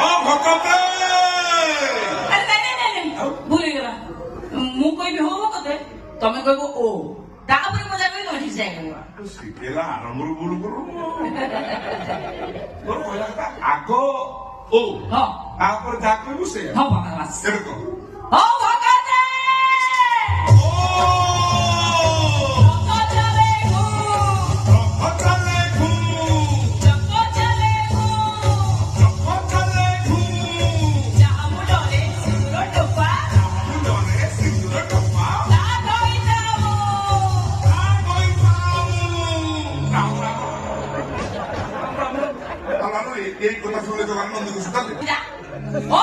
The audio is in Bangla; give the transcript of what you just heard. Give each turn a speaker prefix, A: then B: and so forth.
A: ও ভকতে
B: আরে নাই নাই নাই নাই ভুলে গেলাম মু কইবি হো ভকতে তুমি কইব ও তারপরে মজা করি তুমি ঠিক জায়গা কইবা
A: শিখেলা আরম্ভ বলু করু তোর কইলা আগ ও
B: হ্যাঁ
A: তারপরে যা কইবু সে
B: হ্যাঁ বাবা বাস
A: এরকম
B: ও ভকতে
A: ও
B: চলে গো
A: ভকতে ঘু
B: চলে গো
A: ভকতে ঘু
B: জামু ডলে সুর ডোপা
A: মুন্ডরে সিন্দুর টপা
B: তা কই যাও
A: আগই পাউ নাও নাও এই কথা শুনলে তো আনন্দ খুশি থাকে
B: ও